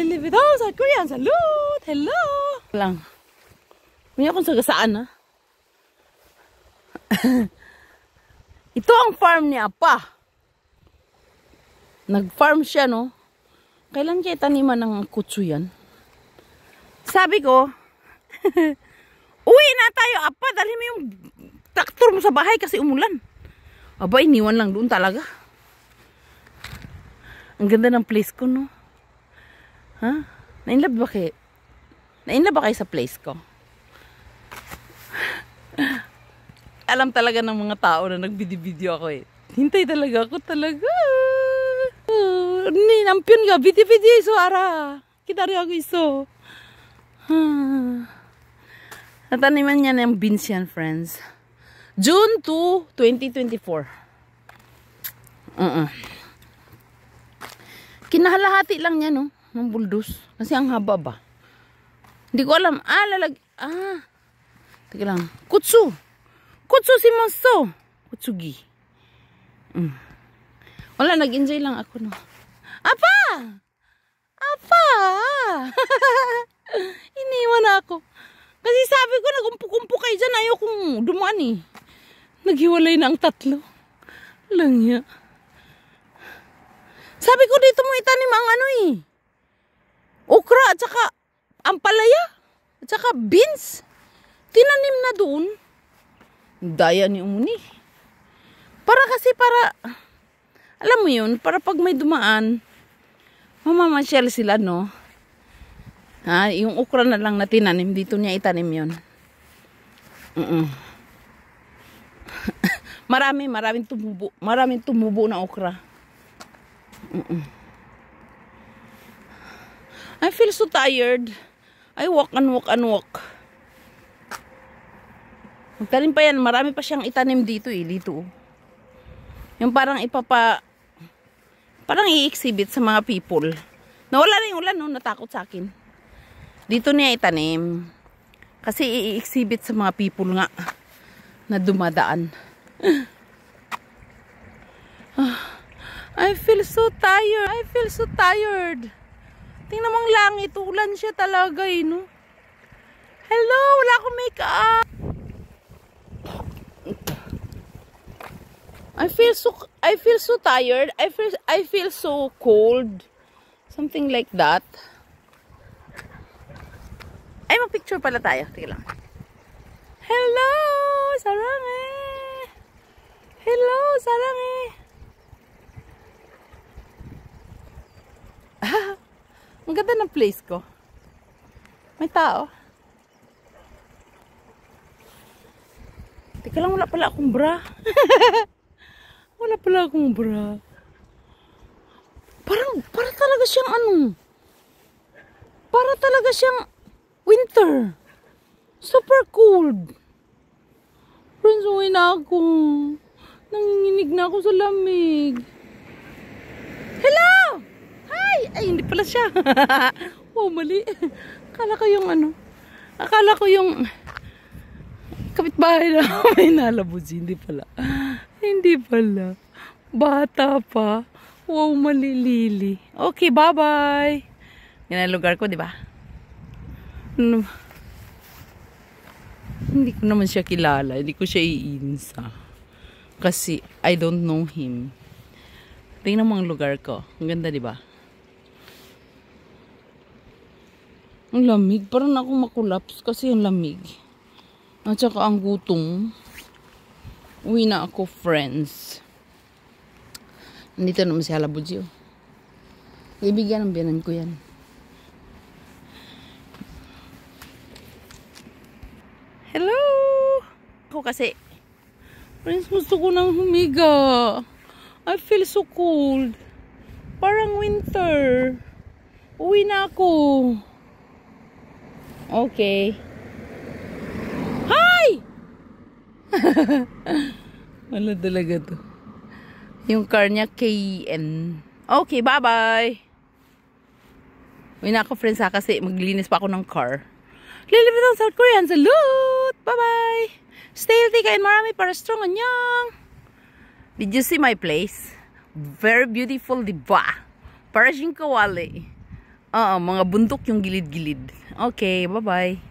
live it all sa Korean salute. Hello. Lang. May akong sagasaan ha. Ito ang farm ni Apa. Nag-farm siya no. Kailan kaya taniman ng kutsu yan? Sabi ko, uwi na tayo Apa. Dali mo yung traktor mo sa bahay kasi umulan. Aba, iniwan lang doon talaga. Ang ganda ng place ko, no? Ha? Nainlove ba kayo? Nainlove ba kayo sa place ko? Alam talaga ng mga tao na nagbidi-video ako eh. Hintay talaga ako talaga. Nampion ka, biti-biti iso ara. Kitari ako iso. Nataniman niya ng beans yan, friends. June 2, 2024. Kinahalahati lang niya, no? Ng buldos. Kasi ang haba ba? Hindi ko alam. Teka lang. Kutsu. Kutsu si Moso. Kutsugi. Wala, nag-enjoy lang ako, no? Apa! Apa! Iniwan ako. Kasi sabi ko, nag-umpo-umpo kayo dyan. Ayaw kong dumaan eh. Naghiwalay na ang tatlo. Lang ya. Sabi ko dito mo itanim ang ano eh. Okra at saka ampalaya. At saka beans. Tinanim na doon. Daya ni Umuni. Para alam mo yun, para pag may dumaan, mamamasyal sila, no? Ha, yung okra na lang na tinanim, dito niya itanim yun. Maraming tumubo. Maraming tumubo na okra. I feel so tired. I walk and walk and walk. Magtanim pa yan. Marami pa siyang itanim dito eh. Dito. Yung parang parang i-exhibit sa mga people. Nawala na yung ulan, no? Natakot sa akin. Dito niya itanim. Kasi i-exhibit sa mga people nga na dumadaan. I feel so tired. I feel so tired. Tingnan mong langit. Ulan siya talaga eh, no? Hello, wala akong makeup. I feel so tired. I feel so cold. Something like that. Ay, mag-picture pala tayo. Tingnan lang. Hello, Sarangi. Hello, Sarangi. Ang ganda ng place ko. May tao. Teka lang, wala pala akong bra. Wala pala akong bra. Para talaga siyang ano. Para talaga siyang winter. Super cold. Friends, uwi na ako. Nanginginig na ako sa lamig. Hello! Hi! Ay, hindi pala siya. Oh, mali. Akala ko yung kapitbahay na may nalabos. Hindi pala. Hindi pala. Bata pa. Wow, malilili. Okay, bye-bye. Yan ang lugar ko, di ba? Hindi ko naman siya kilala. Hindi ko siya iinsa. Kasi I don't know him. Tingnan mo ang lugar ko. Ang ganda, di ba? Ang lamig. Parang ako makulaps kasi ang lamig. At saka ang gutom. Uwi na ako, friends. Nandito naman si Halabudyo. Ibigyan ng biyanan ko yan. Hello! Ako kasi, friends, gusto ko nang humiga. I feel so cold. Parang winter. Uwi na ako. Okay. Hi! Wala talaga to. Yung car niya, KN. Okay, bye-bye. Uwi na ako, friends, ha, kasi maglinis pa ako ng car. Live it on South Korean. Salute! Bye-bye! Stay healthy kayo. Marami para strong. Anyang! Did you see my place? Very beautiful, diba? Para siyang kawali. mga bundok yung gilid-gilid. Okay, bye-bye.